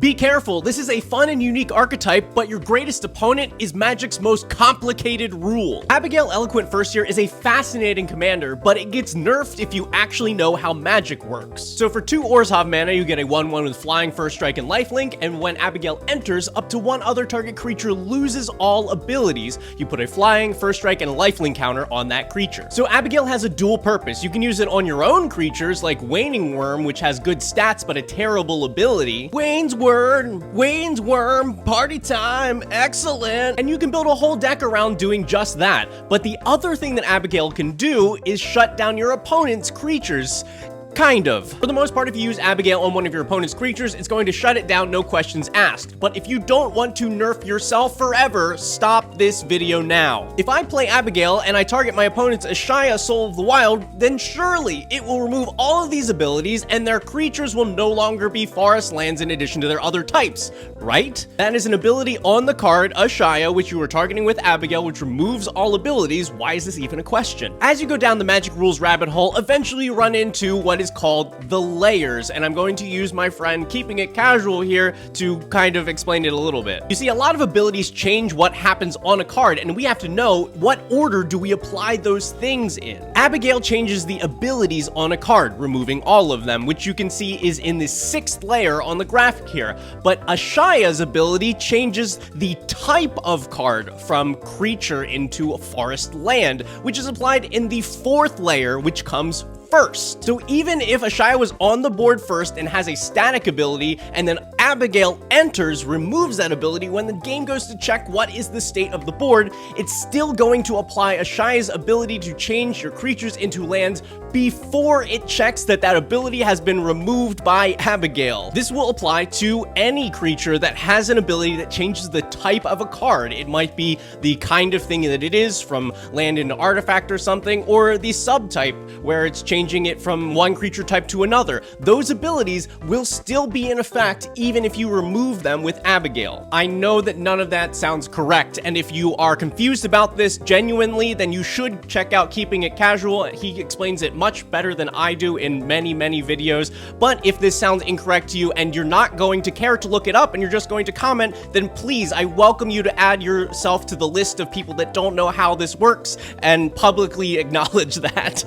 Be careful, this is a fun and unique archetype, but your greatest opponent is Magic's most complicated rule. Abigail Eloquent First Year is a fascinating commander, but it gets nerfed if you actually know how Magic works. So for 2 Orzhov mana, you get a 1/1 with Flying, First Strike, and Lifelink, and when Abigail enters, up to 1 other target creature loses all abilities. You put a Flying, First Strike, and Lifelink counter on that creature. So Abigail has a dual purpose. You can use it on your own creatures, like Waning Worm, which has good stats but a terrible ability. Wayne's Worm, party time, excellent. And you can build a whole deck around doing just that. But the other thing that Abigail can do is shut down your opponent's creatures. Kind of. For the most part, if you use Abigail on one of your opponent's creatures, it's going to shut it down, no questions asked. But if you don't want to nerf yourself forever, stop this video now. If I play Abigail and I target my opponent's Ashaya Soul of the Wild, then surely it will remove all of these abilities and their creatures will no longer be forest lands in addition to their other types, right? That is an ability on the card, Ashaya, which you are targeting with Abigail, which removes all abilities. Why is this even a question? As you go down the Magic rules rabbit hole, eventually you run into what is called the layers, and I'm going to use my friend Keeping It Casual here to kind of explain it a little bit. You see, a lot of abilities change what happens on a card, and we have to know what order do we apply those things in. Abigail changes the abilities on a card, removing all of them, which you can see is in the 6th layer on the graphic here. But Ashaya's ability changes the type of card from creature into a forest land, which is applied in the 4th layer, which comes first. So even if Ashaya was on the board first and has a static ability, and then Abigail enters, removes that ability, when the game goes to check what is the state of the board, it's still going to apply Ashaya's ability to change your creatures into lands before it checks that that ability has been removed by Abigail. This will apply to any creature that has an ability that changes the type of a card. It might be the kind of thing that it is, from land into artifact or something, or the subtype, where it's changing it from one creature type to another. Those abilities will still be in effect even if you remove them with Abigail. I know that none of that sounds correct, and if you are confused about this genuinely, then you should check out Keeping It Casual. He explains it much better than I do in many videos. But if this sounds incorrect to you and you're not going to care to look it up and you're just going to comment, then please, I welcome you to add yourself to the list of people that don't know how this works and publicly acknowledge that.